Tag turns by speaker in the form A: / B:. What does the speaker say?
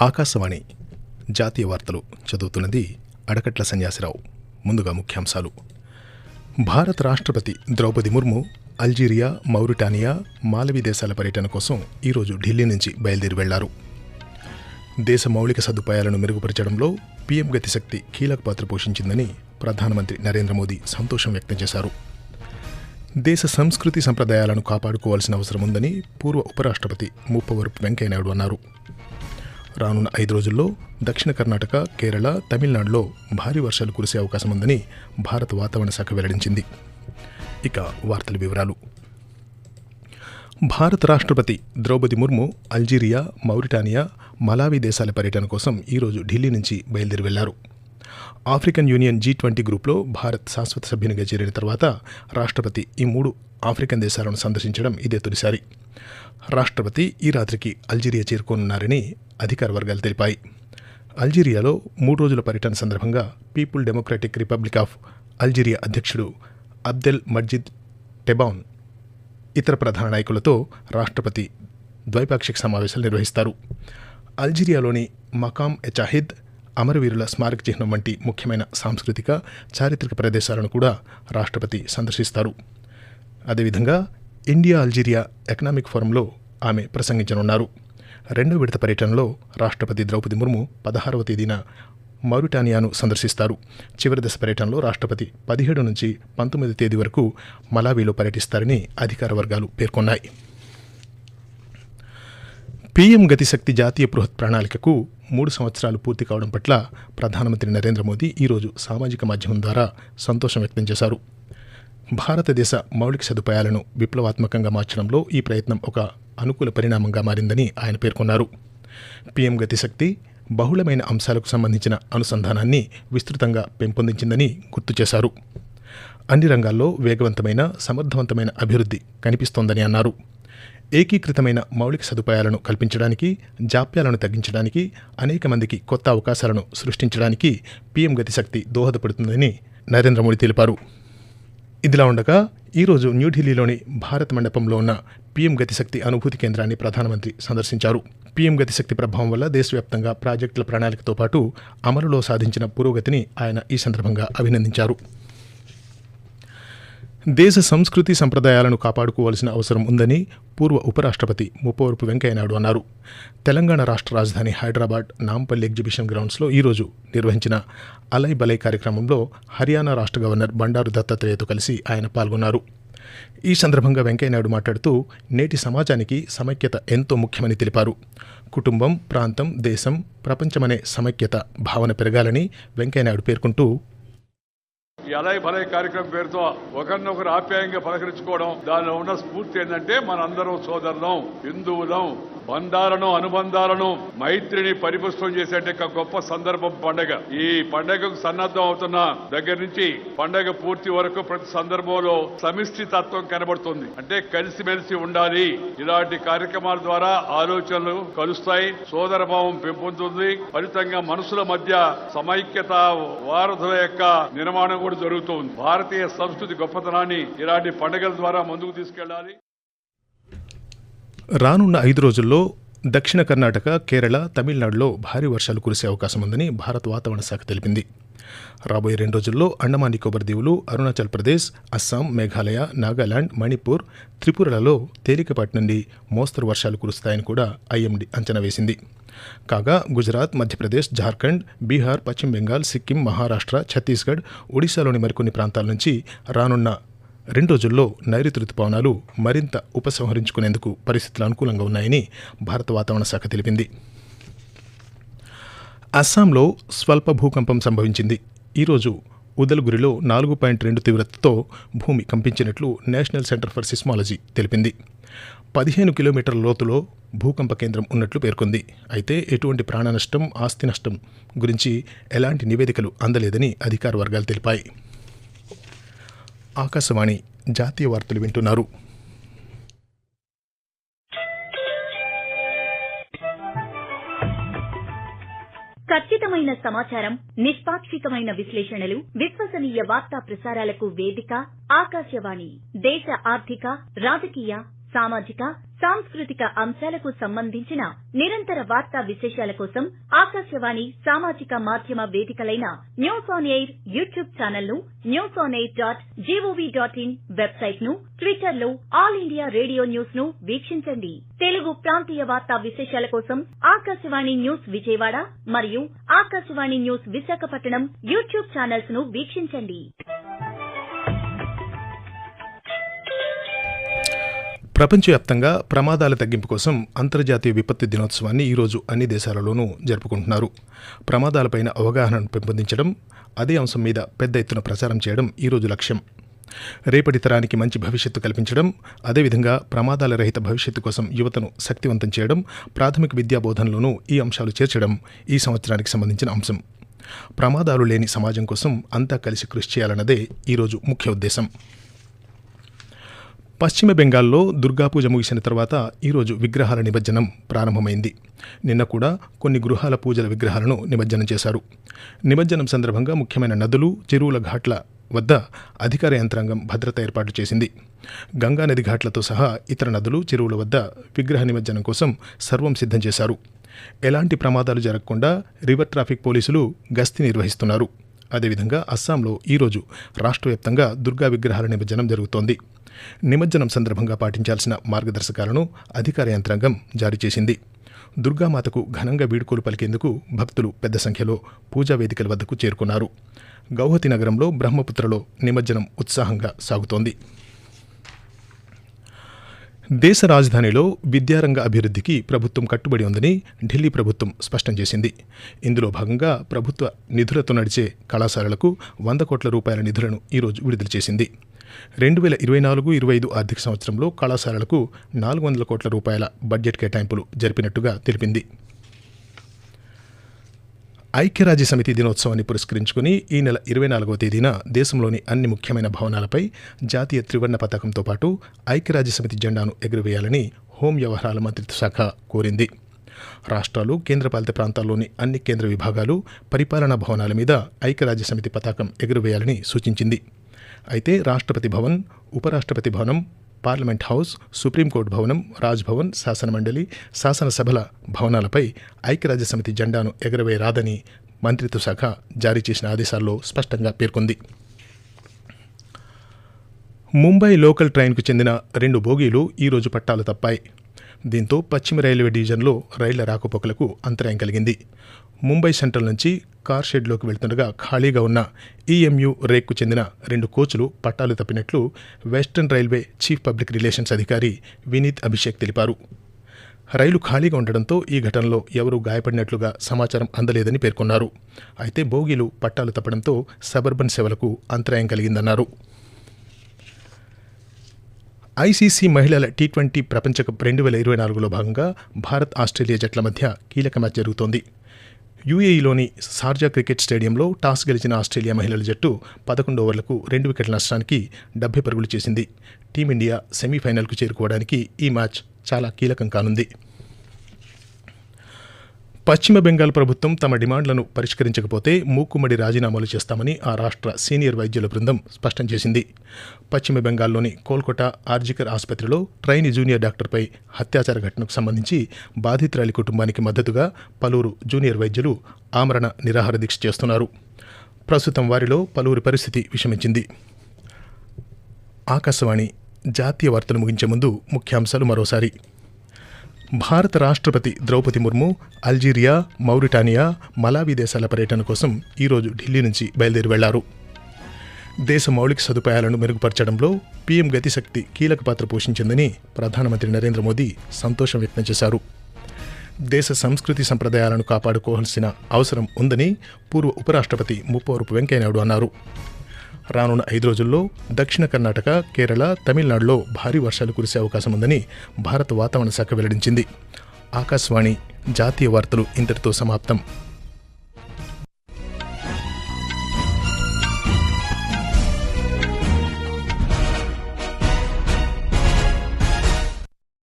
A: ఆకాశవాణి జాతీయ వార్తలు చదువుతున్నది అడకట్ల సన్యాసిరావు. ముందుగా ముఖ్యాంశాలు. భారత రాష్ట్రపతి ద్రౌపది ముర్ము అల్జీరియా, మౌరిటానియా, మాలవీ దేశాల పర్యటన కోసం ఈరోజు ఢిల్లీ నుంచి బయలుదేరి వెళ్లారు. దేశ మౌలిక సదుపాయాలను మెరుగుపరచడంలో పీఎం గతిశక్తి కీలక పాత్ర పోషించిందని ప్రధానమంత్రి నరేంద్ర మోదీ సంతోషం వ్యక్తం చేశారు. దేశ సంస్కృతి సంప్రదాయాలను కాపాడుకోవాల్సిన అవసరం ఉందని పూర్వ ఉపరాష్ట్రపతి ముప్పవరపు వెంకయ్యనాయుడు అన్నారు. రానున్న 5 రోజుల్లో దక్షిణ కర్ణాటక, కేరళ, తమిళనాడులో భారీ వర్షాలు కురిసే అవకాశం ఉందని భారత వాతావరణ శాఖ వెల్లడించింది. ఇక వార్తల వివరాలు. భారత రాష్ట్రపతి Droupadi Murmu Algeria, Mauritania, Malawi దేశాల పర్యటన కోసం ఈరోజు ఢిల్లీ నుంచి బయలుదేరి వెళ్లారు. ఆఫ్రికన్ యూనియన్ G20 గ్రూప్లో భారత్ శాశ్వత సభ్యునిగా చేరిన తర్వాత రాష్ట్రపతి ఈ 3 ఆఫ్రికన్ దేశాలను సందర్శించడం ఇదే తొలిసారి. రాష్ట్రపతి ఈ రాత్రికి అల్జీరియా చేరుకోనున్నారని అధికార వర్గాలు తెలిపాయి. అల్జీరియాలో 3 రోజుల పర్యటన సందర్భంగా people democratic republic of Algeria అధ్యక్షుడు అబ్దెల్ మజీద్ టెబౌన్ ఇతర ప్రధాన నాయకులతో రాష్ట్రపతి ద్వైపాక్షిక సమావేశాలు నిర్వహిస్తారు. అల్జీరియాలోని మకామ్ ఎచాహిద్, అమరవీరుల స్మారక చిహ్నం వంటి ముఖ్యమైన సాంస్కృతిక, చారిత్రక ప్రదేశాలను కూడా రాష్ట్రపతి సందర్శిస్తారు. అదేవిధంగా ఇండియా అల్జీరియా ఎకనామిక్ ఫోరంలో ఆమె ప్రసంగించనున్నారు. 2వ విడత పర్యటనలో రాష్ట్రపతి ద్రౌపది ముర్ము 16వ తేదీన మౌరిటానియాను సందర్శిస్తారు. చివరి దశ పర్యటనలో రాష్ట్రపతి 17 నుంచి 19వ తేదీ వరకు మలావీలో పర్యటిస్తారని అధికార వర్గాలు పేర్కొన్నాయి. పీఎం గతిశక్తి జాతీయ బృహత్ ప్రణాళికకు 3 సంవత్సరాలు పూర్తి కావడం పట్ల ప్రధానమంత్రి నరేంద్ర మోదీ ఈరోజు సామాజిక మాధ్యమం ద్వారా సంతోషం వ్యక్తం చేశారు. భారతదేశ మౌలిక సదుపాయాలను విప్లవాత్మకంగా మార్చడంలో ఈ ప్రయత్నం ఒక అనుకూల పరిణామంగా మారిందని ఆయన పేర్కొన్నారు. పీఎం గతిశక్తి బహుళమైన అంశాలకు సంబంధించిన అనుసంధానాన్ని విస్తృతంగా పెంపొందించిందని గుర్తు చేశారు. అన్ని రంగాల్లో వేగవంతమైన, సమర్థవంతమైన అభివృద్ధి కనిపిస్తోందని అన్నారు. ఏకీకృతమైన మౌలిక సదుపాయాలను కల్పించడానికి, జాప్యాలను తగ్గించడానికి, అనేక మందికి కొత్త అవకాశాలను సృష్టించడానికి పీఎం గతిశక్తి దోహదపడుతుందని నరేంద్ర మోదీ తెలిపారు. ఇదిలా ఉండగా ఈరోజు న్యూఢిల్లీలోని భారత్ మండపంలో ఉన్న పీఎం గతిశక్తి అనుభూతి కేంద్రాన్ని ప్రధానమంత్రి సందర్శించారు. పీఎం గతిశక్తి ప్రభావం వల్ల దేశవ్యాప్తంగా ప్రాజెక్టుల ప్రణాళికతో పాటు అమలులో సాధించిన పురోగతిని ఆయన ఈ సందర్భంగా అభినందించారు. దేశ సంస్కృతి సంప్రదాయాలను కాపాడుకోవాల్సిన అవసరం ఉందని పూర్వ ఉపరాష్ట్రపతి ముప్పవరపు వెంకయ్యనాయుడు అన్నారు. తెలంగాణ రాష్ట్ర రాజధాని హైదరాబాద్ నాంపల్లి ఎగ్జిబిషన్ గ్రౌండ్స్లో ఈరోజు నిర్వహించిన అలై బలై కార్యక్రమంలో హర్యానా రాష్ట్ర గవర్నర్ బండారు దత్తాత్రేయతో కలిసి ఆయన పాల్గొన్నారు. ఈ సందర్భంగా వెంకయ్యనాయుడు మాట్లాడుతూ నేటి సమాజానికి సమైక్యత ఎంతో ముఖ్యమని తెలిపారు. కుటుంబం, ప్రాంతం, దేశం, ప్రపంచమనే సమైక్యత భావన పెరగాలని వెంకయ్యనాయుడు పేర్కొంటూ,
B: ఈ అలై భలై కార్యక్రమం పేరుతో ఒకరినొకరు ఆప్యాయంగా పలకరించుకోవడం, దానిలో ఉన్న స్ఫూర్తి ఏంటంటే మనందరం సోదరులం, హిందువులం, బంధాలను, అనుబంధాలను, మైత్రిని పరిపుష్టం చేసే గొప్ప సందర్భం పండగ. ఈ పండగకు సన్నద్ధం అవుతున్న దగ్గర నుంచి పండగ పూర్తి వరకు ప్రతి సందర్భంలో సమిష్టి తత్వం కనబడుతుంది. అంటే కలిసిమెలిసి ఉండాలి. ఇలాంటి కార్యక్రమాల ద్వారా ఆలోచనలు కలుస్తాయి, సోదర భావం పెంపొందుతుంది, ఫలితంగా మనసుల మధ్య సమైక్యత, వారధుల యొక్క నిర్మాణం కూడా జరుగుతుంది. భారతీయ సంస్కృతి గొప్పతనాన్ని ఇలాంటి పండుగల ద్వారా ముందుకు తీసుకెళ్లాలి.
A: రానున్న 5 రోజుల్లో దక్షిణ కర్ణాటక, కేరళ, తమిళనాడులో భారీ వర్షాలు కురిసే అవకాశం ఉందని భారత వాతావరణ శాఖ తెలిపింది. రాబోయే 2 రోజుల్లో అండమాన్ నికోబార్ దీవులు, అరుణాచల్ ప్రదేశ్, అస్సాం, మేఘాలయ, నాగాలాండ్, మణిపూర్, త్రిపురలలో తేలికపాటి నుండి మోస్తరు వర్షాలు కురుస్తాయని కూడా ఐఎండీ అంచనా వేసింది. కాగా గుజరాత్, మధ్యప్రదేశ్, జార్ఖండ్, బీహార్, పశ్చిమ బెంగాల్, సిక్కిం, మహారాష్ట్ర, ఛత్తీస్గఢ్, ఒడిశాలోని మరికొన్ని ప్రాంతాల నుంచి రానున్న 2 రోజుల్లో నైరుతి రుతుపవనాలు మరింత ఉపసంహరించుకునేందుకు పరిస్థితులు అనుకూలంగా ఉన్నాయని భారత వాతావరణ శాఖ తెలిపింది. అస్సాంలో స్వల్ప భూకంపం సంభవించింది. ఈరోజు ఉదల్గురిలో 4.2 తీవ్రతతో భూమి కంపించినట్లు నేషనల్ సెంటర్ ఫర్ సిస్మాలజీ తెలిపింది. 15 కిలోమీటర్ల లోతులో భూకంప కేంద్రం ఉన్నట్లు పేర్కొంది. అయితే ఎటువంటి ప్రాణ నష్టం, ఆస్తి నష్టం గురించి ఎలాంటి నివేదికలు అందలేదని అధికార వర్గాలు తెలిపాయి. ఆకాశవాణి జాతీయ వార్తలు వింటున్నారు.
C: ఖచ్చితమైన సమాచారం, నిష్పాక్షికమైన విశ్లేషణలు, విశ్వసనీయ వార్తా ప్రసారాలకు వేదిక ఆకాశవాణి. దేశ ఆర్థిక, రాజకీయ, సామాజిక సాంస్కృతిక అంశాలకు సంబంధించిన నిరంతర వార్తా విశేషాల కోసం ఆకాశవాణి సామాజిక మాధ్యమ వేదికలైన news on air YouTube channel ను, newsonair.gov.in వెబ్సైట్ ను, ట్విట్టర్ లో ఆల్ ఇండియా రేడియో న్యూస్ ను వీక్షించండి. తెలుగు ప్రాంతీయ వార్తా విశేషాల కోసం ఆకాశవాణి న్యూస్ విజయవాడ మరియు Akashvani news Visakhapatnam YouTube channels ను వీక్షించండి.
A: ప్రపంచవ్యాప్తంగా ప్రమాదాల తగ్గింపు కోసం అంతర్జాతీయ విపత్తు దినోత్సవాన్ని ఈరోజు అన్ని దేశాలలోనూ జరుపుకుంటున్నారు. ప్రమాదాలపైన అవగాహనను పెంపొందించడం, అదే అంశం మీద పెద్ద ఎత్తున ప్రచారం చేయడం ఈరోజు లక్ష్యం. రేపటి తరానికి మంచి భవిష్యత్తు కల్పించడం, అదేవిధంగా ప్రమాదాల రహిత భవిష్యత్తు కోసం యువతను శక్తివంతం చేయడం, ప్రాథమిక విద్యా బోధనలోనూ ఈ అంశాలు చేర్చడం ఈ సంవత్సరానికి సంబంధించిన అంశం. ప్రమాదాలు లేని సమాజం కోసం అంతా కలిసి కృషి చేయాలన్నదే ఈరోజు ముఖ్య ఉద్దేశం. పశ్చిమ బెంగాల్లో దుర్గాపూజ ముగిసిన తర్వాత ఈరోజు విగ్రహాల నిమజ్జనం ప్రారంభమైంది. నిన్న కూడా కొన్ని గృహాల పూజల విగ్రహాలను నిమజ్జనం చేశారు. నిమజ్జనం సందర్భంగా ముఖ్యమైన నదులు, చెరువుల ఘాట్ల వద్ద అధికార యంత్రాంగం భద్రత ఏర్పాటు చేసింది. గంగా నది ఘాట్లతో సహా ఇతర నదులు, చెరువుల వద్ద విగ్రహ నిమజ్జనం కోసం సర్వం సిద్ధం చేశారు. ఎలాంటి ప్రమాదాలు జరగకుండా రివర్ ట్రాఫిక్ పోలీసులు గస్తీ నిర్వహిస్తున్నారు. అదేవిధంగా అస్సాంలో ఈరోజు రాష్ట్ర వ్యాప్తంగా దుర్గా విగ్రహాల నిమజ్జనం జరుగుతోంది. నిమజ్జనం సందర్భంగా పాటించాల్సిన మార్గదర్శకాలను అధికార యంత్రాంగం జారీ చేసింది. దుర్గామాతకు ఘనంగా వీడ్కోలు పలికేందుకు భక్తులు పెద్ద సంఖ్యలో పూజా వేదికల వద్దకు చేరుకున్నారు. గౌహతి నగరంలో బ్రహ్మపుత్రలో నిమజ్జనం ఉత్సాహంగా సాగుతోంది. దేశ రాజధానిలో విద్యారంగ అభివృద్ధికి ప్రభుత్వం కట్టుబడి ఉందని ఢిల్లీ ప్రభుత్వం స్పష్టం చేసింది. ఇందులో భాగంగా ప్రభుత్వ నిధులతో నడిచే కళాశాలలకు 100 కోట్ల రూపాయల నిధులను ఈరోజు విడుదల చేసింది. 2024-25 ఆర్థిక సంవత్సరంలో కళాశాలలకు 400 కోట్ల రూపాయల బడ్జెట్ కేటాయింపులు జరిపినట్టుగా తెలిపింది. ఐక్యరాజ్యసమితి దినోత్సవాన్ని పురస్కరించుకుని ఈ నెల 24వ తేదీన దేశంలోని అన్ని ముఖ్యమైన భవనాలపై జాతీయ త్రివర్ణ పతాకంతో పాటు ఐక్యరాజ్యసమితి జెండాను ఎగురవేయాలని హోం వ్యవహారాల మంత్రిత్వ శాఖ కోరింది. రాష్ట్రాలు, కేంద్రపాలిత ప్రాంతాల్లోని అన్ని కేంద్ర విభాగాలు, పరిపాలనా భవనాల మీద ఐక్యరాజ్యసమితి పతాకం ఎగురవేయాలని సూచించింది. అయితే రాష్ట్రపతి భవన్, ఉపరాష్ట్రపతి భవనం, పార్లమెంట్ హౌస్, సుప్రీంకోర్టు భవనం, రాజ్భవన్, శాసనమండలి, శాసనసభల భవనాలపై ఐక్యరాజ్యసమితి జెండాను ఎగరవేయరాదని మంత్రిత్వ శాఖ జారీ చేసిన ఆదేశాల్లో స్పష్టంగా పేర్కొంది. ముంబై లోకల్ ట్రైన్కు చెందిన 2 బోగీలు ఈరోజు పట్టాలు తప్పాయి. దీంతో పశ్చిమ రైల్వే డివిజన్లో రైళ్ల రాకపోకలకు అంతరాయం కలిగింది. ముంబై సెంట్రల్ నుంచి కార్ షెడ్లోకి వెళ్తుండగా ఖాళీగా ఉన్న ఈఎంయు రేక్కు చెందిన 2 కోచ్లు పట్టాలు తప్పినట్లు Western Railway chief public relations అధికారి వినీత్ అభిషేక్ తెలిపారు. రైలు ఖాళీగా ఉండడంతో ఈ ఘటనలో ఎవరూ గాయపడినట్లుగా సమాచారం అందలేదని పేర్కొన్నారు. అయితే బోగీలు పట్టాలు తప్పడంతో సబర్బన్ సేవలకు అంతరాయం కలిగిందన్నారు. ఐసీసీ మహిళల టీ20 ప్రపంచకప్ 2024లో భాగంగా భారత్, ఆస్ట్రేలియా జట్ల మధ్య కీలక మ్యాచ్ జరుగుతోంది. యూఏఈలోని షార్జా క్రికెట్ స్టేడియంలో టాస్ గెలిచిన ఆస్ట్రేలియా మహిళల జట్టు 11 ఓవర్లకు 2 వికెట్ల నష్టానికి 70 పరుగులు చేసింది. టీమిండియా సెమీఫైనల్కు చేరుకోవడానికి ఈ మ్యాచ్ చాలా కీలకం కానుంది. పశ్చిమ బెంగాల్ ప్రభుత్వం తమ డిమాండ్లను పరిష్కరించకపోతే మూకుమ్మడి రాజీనామాలు చేస్తామని ఆ రాష్ట్ర సీనియర్ వైద్యుల బృందం స్పష్టం చేసింది. పశ్చిమ బెంగాల్లోని కోల్కతా ఆర్జికర్ ఆసుపత్రిలో ట్రైనీ జూనియర్ డాక్టర్పై అత్యాచార ఘటనకు సంబంధించి బాధితురాలి కుటుంబానికి మద్దతుగా పలువురు జూనియర్ వైద్యులు ఆమరణ నిరాహార దీక్ష చేస్తున్నారు. ప్రస్తుతం వారిలో పలువురి పరిస్థితి విషమించింది. ఆకాశవాణి జాతీయ వార్తలు ముగించే ముందు ముఖ్యాంశాలు మరోసారి. భారత రాష్ట్రపతి ద్రౌపది ముర్ము అల్జీరియా, మౌరిటానియా, మలావి దేశాల పర్యటన కోసం ఈరోజు ఢిల్లీ నుంచి బయలుదేరి వెళ్లారు. దేశ మౌలిక సదుపాయాలను మెరుగుపరచడంలో పీఎం గతిశక్తి కీలక పాత్ర పోషించిందని ప్రధానమంత్రి నరేంద్ర మోదీ సంతోషం వ్యక్తం చేశారు. దేశ సంస్కృతి సంప్రదాయాలను కాపాడుకోవాల్సిన అవసరం ఉందని పూర్వ ఉపరాష్ట్రపతి ముప్పవరపు వెంకయ్యనాయుడు అన్నారు. రానున్న 5 రోజుల్లో దక్షిణ కర్ణాటక, కేరళ, తమిళనాడులో భారీ వర్షాలు కురిసే అవకాశం ఉందని భారత వాతావరణ శాఖ వెల్లడించింది. ఆకాశవాణి జాతీయ వార్తలు ఇంతటితో సమాప్తం.